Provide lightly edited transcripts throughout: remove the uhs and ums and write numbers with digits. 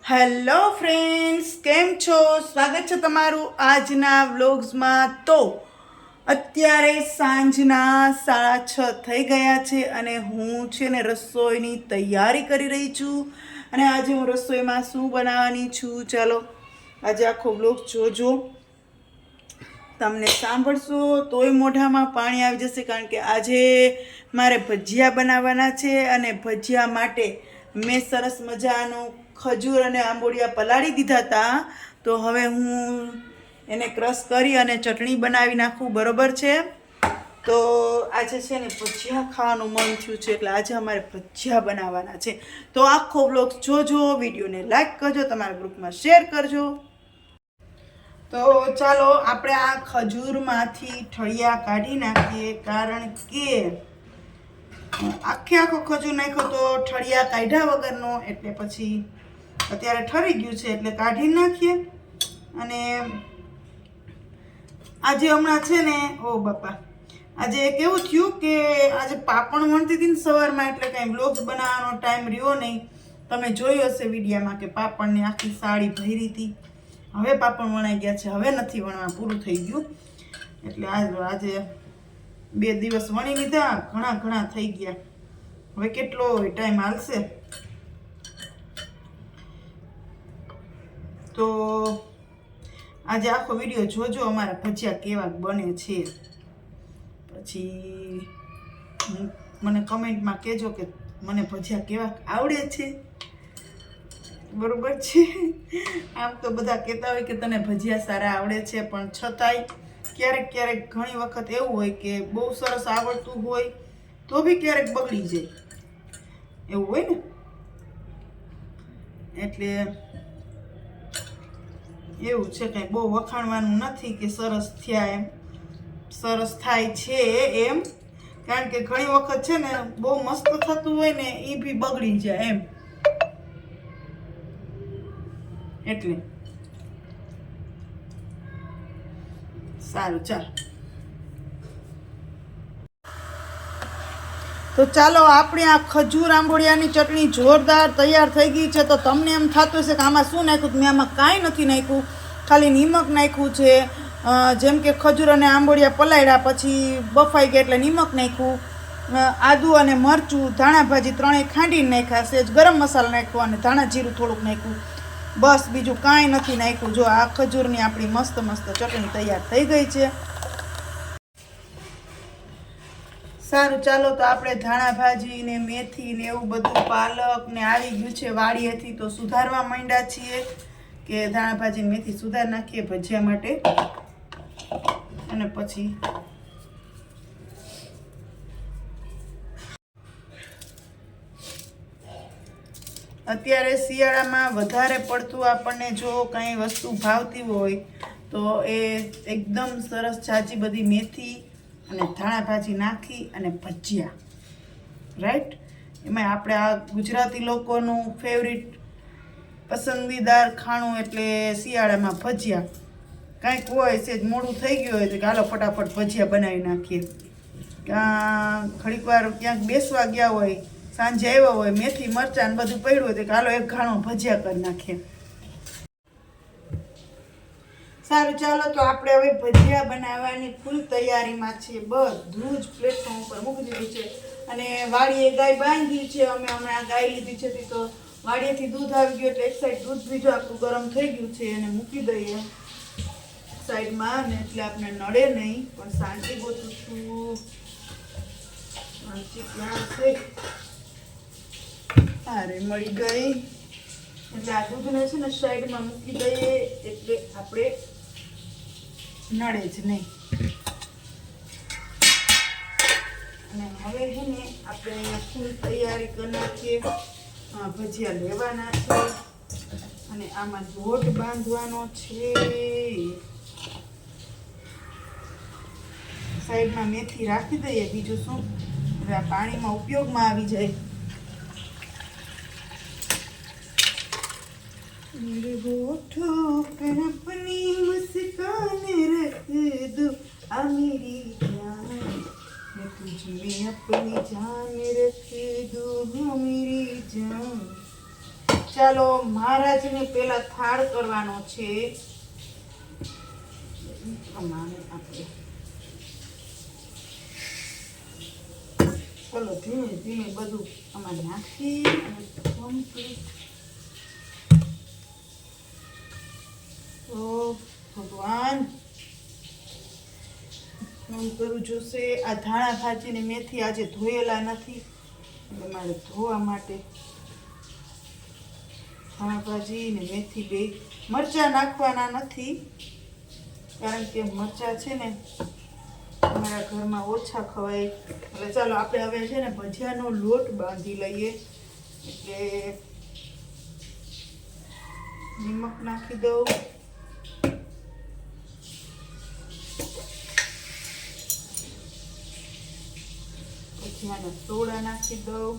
Hello friends, કેમ છો? સ્વાગત છે તમારું આજના વ્લોગ્સમાં. તો અત્યારે સાંજના 6:30 થઈ ગયા છે અને હું છે ને રસોઈની તૈયારી કરી રહી છું. અને આજે હું રસોઈમાં શું બનાવવાની છું, ચાલો આજે આખો વ્લોગ જોજો. તમને સાંભળશો તોય મોઢામાં પાણી આવી જશે, કારણ કે આજે મારે ભજીયા બનાવવાના છે. અને ભજીયા માટે મેં સરસ મજાનું ખજૂર અને આંબોડિયા પલાળી દીધા હતા. તો હવે હું એને ક્રશ કરી અને ચટણી બનાવી નાખું, બરોબર છે? તો આજે છે ને ભજીયા ખાવાનું મન થયું છે, એટલે આજે અમારે ભજીયા બનાવવાના છે. તો આખો વ્લોગ જોજો, વિડીયોને લાઈક કરજો, તમારા ગ્રુપમાં શેર કરજો. તો ચાલો આપણે આ ખજૂરમાંથી ઠળિયા કાઢી નાખીએ, કારણ કે આખો ખજૂર નાખ્યો તો ઠળિયા કાઢ્યા વગરનો, એટલે પછી અત્યારે ઠરી ગયું છે એટલે કાઢી નાખીએ. અને આજે હમણાં છે ને, ઓ બાપા, આજે કેવું થયું કે આજે પાપણ વણતી હતી ને સવારમાં, એટલે કાંઈ વ્લોગ્સ બનાવવાનો ટાઈમ રહ્યો નહીં. તમે જોયું હશે વિડીયામાં કે પાપણની આખી સાડી ભરી હતી. હવે પાપણ વણાઈ ગયા છે, હવે નથી વણવા, પૂરું થઈ ગયું. એટલે આજે 2 દિવસ વણી લીધા, ઘણા થઈ ગયા. હવે કેટલો ટાઈમ હાલશે. તો આજે આખો વિડીયો જોજો, અમારા ભજીયા કેવા બને છે. પછી મને કમેન્ટમાં કહેજો કે મને ભજીયા કેવા આવડે છે, બરોબર છે? આમ તો બધા કહેતા હોય કે તને ભજીયા સારા આવડે છે, પણ છતાંય ક્યારેક ઘણી વખત એવું હોય કે બહુ સરસ આવડતું હોય તો બી ક્યારેક બગડી જાય, એવું હોય ને. એટલે એવું છે, કંઈ બહુ વખાણવાનું નથી કે સરસ થયા એમ, સરસ થાય છે એમ. કારણ કે ઘણી વખત છે ને બહુ મસ્ત થતું હોય ને એ બી બગડી જાય એમ. એટલે સારું, ચાલ. તો ચાલો, આપણે આ ખજૂર આંબોડિયાની ચટણી જોરદાર તૈયાર થઈ ગઈ છે. તો તમને એમ થતું હશે કે આમાં શું નાખ્યું? મેં આમાં કાંઈ નથી નાખ્યું, ખાલી નિમક નાખ્યું છે. જેમ કે ખજૂર અને આંબોડિયા પલાળ્યા પછી બફાઈ ગયા એટલે નિમક નાખ્યું, આદુ અને મરચું, ધાણા ભાજી ત્રણેય ખાંડીને નાખ્યા, સેજ ગરમ મસાલો નાખ્યો અને ધાણા જીરું થોડુંક નાખ્યું, બસ. બીજું કાંઈ નથી નાખ્યું. જો આ ખજૂરની આપણી મસ્ત ચટણી તૈયાર થઈ ગઈ છે. સારું, ચાલો. તો આપણે ધાણા ભાજી ને મેથી ને એવું બધું, પાલક ને આવી ગયું છે વાડીએથી, તો સુધારવા માંડ્યા છીએ કે ધાણા ભાજી ને મેથી સુધાર નાખીએ ભજીયા માટે. અને પછી અત્યારે શિયાળામાં વધારે પડતું આપણને જો કંઈ વસ્તુ ભાવતી હોય તો એ એકદમ સરસ જાજી બધી મેથી અને ધાણા ભાજી નાખી અને ભજીયા, રાઈટ? એમાં આપણે આ ગુજરાતી લોકોનું ફેવરિટ પસંદીદાર ખાણું એટલે શિયાળામાં ભજીયા. કાંઈક હોય, સેજ મોડું થઈ ગયું હોય તો કે હાલો ફટાફટ ભજીયા બનાવી નાખીએ. ઘડીક વાર ક્યાંક બેસવા ગયા હોય, સાંજે આવ્યા હોય, મેથી મરચાં ને બધું પડ્યું હોય તો કે હાલો એક ઘાણો ભજીયા કરી નાખીએ. સારું, ચાલો. તો આપણે હવે ભજીયા બનાવવાની ફૂલ તૈયારીમાં છે. બધું જ પ્લેટફોર્મ ઉપર મૂકી દીધું છે. અને વાડીએ ગાય બાંધી છે, અમે હમણાં ગાય લીધી છે. તો વાડીએથી દૂધ આવી ગયું એટલે એક સાઈડ દૂધ બીજું આપણું ગરમ થઈ ગયું છે, એને મૂકી દઈએ સાઈડમાં. ને એટલે આપણે નડે નહીં. પણ શાંતિ ગોતું છું, શાંતિ ક્યાં છે? અરે મળી ગઈ. એટલે આ દૂધને છે ને સાઈડમાં મૂકી દઈએ એટલે આપણે નડે જ નહીં. અને હવે છે ને આપણે ફૂલ તૈયારી કરી નાખીએ. ભજીયા લેવાના છે અને આમાં લોટ બાંધવાનો છે. સાઈડમાં મેથી રાખી દઈએ, બીજું શું, આ પાણીમાં ઉપયોગમાં આવી જાય. मेरे होठों पे अपनी मुस्कान रख दो आ मेरी जान, मैं तुझ में अपनी जान रख दूँ हाँ मेरी जान. ચાલો મહારાજને પેલા થાળ કરવાનો છે. પ્રમાણે આપણે ચલો ધીમે ધીમે બધું આમાં નાખી અને કમ્પ્લીટ. તો ભગવાન હું કરું જોશે. આ ધાણા ભાજી ને મેથી આજે ધોયેલા નથી એટલે મારે ધોવા માટે ધાણા ભાજી ને મેથી બે. મરચાં નાખવાના નથી કારણ કે મરચાં છે ને અમારા ઘરમાં ઓછા ખવાય. એટલે ચાલો આપણે હવે છે ને ભજીયાનો લોટ બાંધી લઈએ. એટલે નિમક નાખી દઉં, ભજીયાના સોડા નાખી દઉં,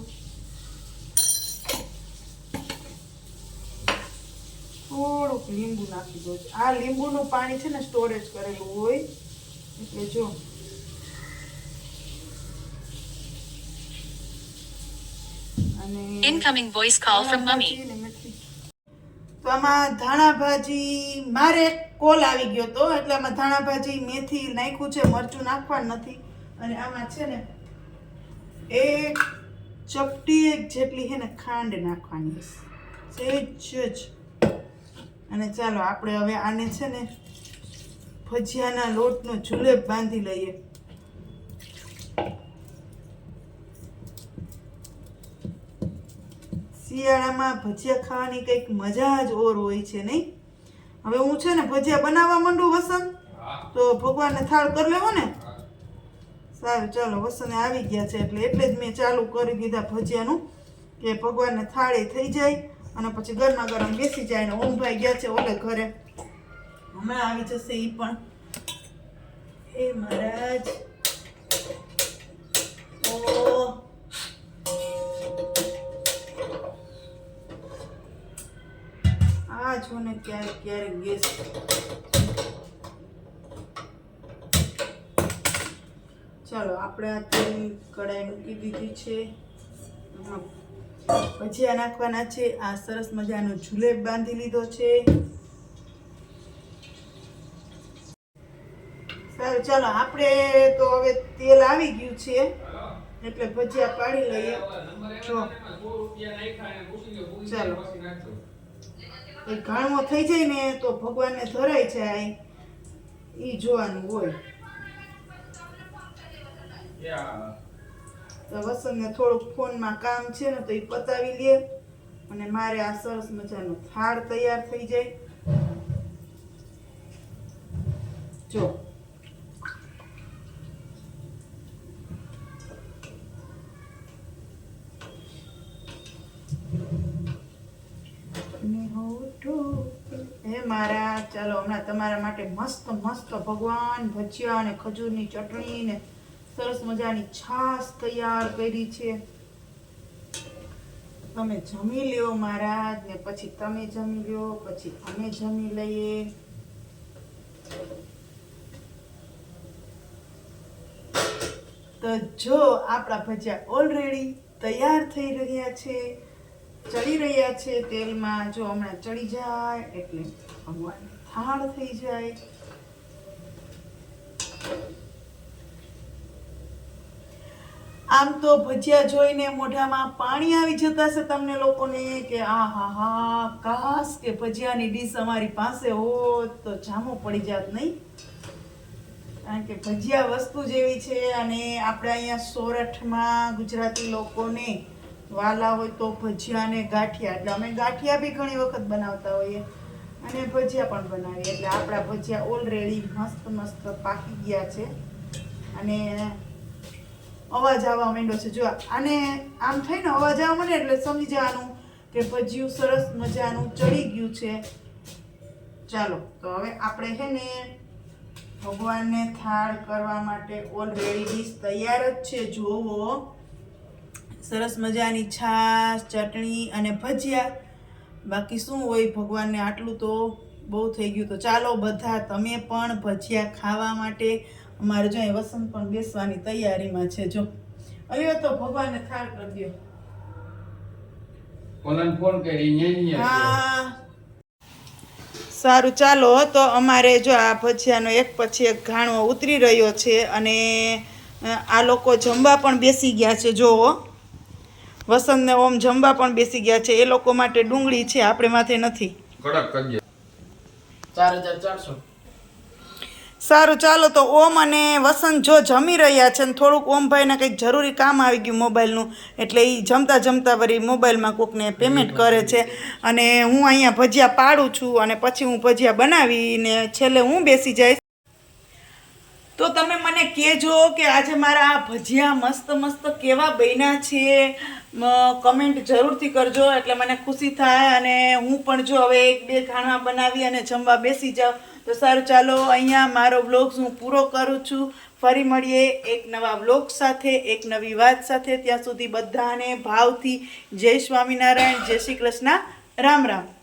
થોડુંક લીંબુ નાખી દઉં. આ લીંબુનું પાણી છે ને સ્ટોરેજ કરેલું હોય એટલે જો અને Incoming voice call from mummy. તો આમાં ધાણા ભાજી મારે કોલ આવી ગયો તો એટલે આમાં ધાણા ભાજી મેથી નાખ્યું છે, મરચું નાખવાનું નથી. અને આમાં છે ને એક ચપટી એક જેટલી છે ને ખાંડ નાખવાની સહેજ જ. અને ચાલો આપણે હવે આને છે ને ભજીયાના લોટનો જુલેબ બાંધી લઈએ. શિયાળામાં ભજીયા ખાવાની કંઈક મજા જ ઓર હોય છે નહીં? હવે હું છે ને ભજીયા બનાવવા માંડું વસંત, તો ભગવાનને થાળ કરી લેવો ને. સારું ચાલો, વસંત આવી ગયા છે એટલે જ મેં ચાલુ કરી દીધા ભજીયાનું કે ભગવાનને થાળી થઈ જાય અને પછી ગરમા ગરમ બેસી જાય. ને ઓમભાઈ ગયા છે ઓલે ઘરે, હમણાં આવી જશે એ પણ. હે મહારાજ, ઓ આ જો ને ક્યારેક ક્યારેક ગેસ. ચાલો આપણે આ તેલ કઢાઈ મૂકી દીધી છે. ભજીયા નાખવાના છે. આ સરસ મજાનો જુલેબ બાંધી લીધો છે. સારું ચાલો આપણે તો હવે તેલ આવી ગયું છે એટલે ભજીયા પાડી લઈએ. જો ચાલો એ ઘાણો થઈ જાય ને તો ભગવાનને ધરાય જાય એ જોવાનું હોય. તો વસંતને થોડુંક ફોનમાં કામ છે ને તો એ પતાવી લે અને મારે આ સરસ મજાનો થાળ તૈયાર થઈ જાય. જો હે મારા, ચાલો હમણાં તમારા માટે મસ્ત મસ્ત ભગવાન ભજીયા અને ખજૂરની ચટણી ને સરસ મજાની છાશ તૈયાર કરી છે. તમે જમી લ્યો મહારાજ, ને પછી તમે જમી લ્યો, પછી અમે જમી લઈએ. તો જો આપણા ભજીયા ઓલરેડી તૈયાર થઈ રહ્યા છે, ચડી રહ્યા છે તેલમાં. જો હમણાં ચડી જાય એટલે ભગવાન થાળ થઈ જાય. આમ તો ભજીયા જોઈને મોઢામાં પાણી આવી જતા છે તમને લોકોને કે આ હા હા કાશ કે ભજીયાની ડીશ અમારી પાસે હોત તો જામો પડી જાત નહીં? કારણ કે ભજીયા વસ્તુ જેવી છે અને આપણે અહીંયા સોરઠમાં ગુજરાતી લોકોને વાલા હોય તો ભજીયા અને ગાંઠિયા, એટલે અમે ગાંઠિયા બી ઘણી વખત બનાવતા હોઈએ અને ભજીયા પણ બનાવીએ. એટલે આપણા ભજીયા ઓલરેડી મસ્ત મસ્ત પાકી ગયા છે અને અવાજ આવવા માંડ્યો છે. જો આને આમ થઈને અવાજ આવવા માંડે એટલે સમજી જવાનું કે ભજીયું સરસ મજાનું ચડી ગયું છે. ચાલો તો હવે આપણે છે ને ભગવાનને થાળ કરવા માટે ઓલરેડી ડીશ તૈયાર જ છે. જોવો સરસ મજાની છાશ, ચટણી અને ભજીયા. બાકી શું હોય, ભગવાનને આટલું તો બહુ થઈ ગયું. તો ચાલો બધા તમે પણ ભજીયા ખાવા માટે. અમારે જો વસંત પણ બેસવાની તૈયારીમાં છે. જો હવે તો ભગવાનને થાળ કરી દો. ઓલાને ફોન કરી ન્યા હા સારું ચાલો તો અમારે જો આ ભજીયાનો એક પછી એક ઘાણો ઉતરી રહ્યો છે અને આ લોકો જમવા પણ બેસી ગયા છે જોવો વસંતને ઓમ જમવા પણ બેસી ગયા છે એ લોકો માટે ડુંગળી છે આપણે માથે નથી કડક કરજે 4400 સારું ચાલો તો ઓમ અને વસંત જો જમી રહ્યા છે ને થોડુંક ઓમભાઈને કંઈક જરૂરી કામ આવી ગયું મોબાઈલનું એટલે એ જમતા જમતા વળી મોબાઈલમાં કોકને પેમેન્ટ કરે છે અને હું અહીંયા ભજીયા પાડું છું અને પછી હું ભજીયા બનાવીને છેલ્લે હું બેસી જઈશ તો તમે મને કહેજો કે આજે મારા આ ભજીયા મસ્ત મસ્ત કેવા બન્યા છે કમેન્ટ જરૂરથી કરજો એટલે મને ખુશી થાય અને હું પણ જો હવે એક બે ખાણા બનાવી અને જમવા બેસી જાઉં તો સારું ચાલો અહીંયા મારો વ્લોગ હું પૂરો કરું છું ફરી મળીએ એક નવા વ્લોગ સાથે એક નવી વાત સાથે ત્યાં સુધી બધાને ભાવથી જય સ્વામિનારાયણ જય શ્રી કૃષ્ણ રામ રામ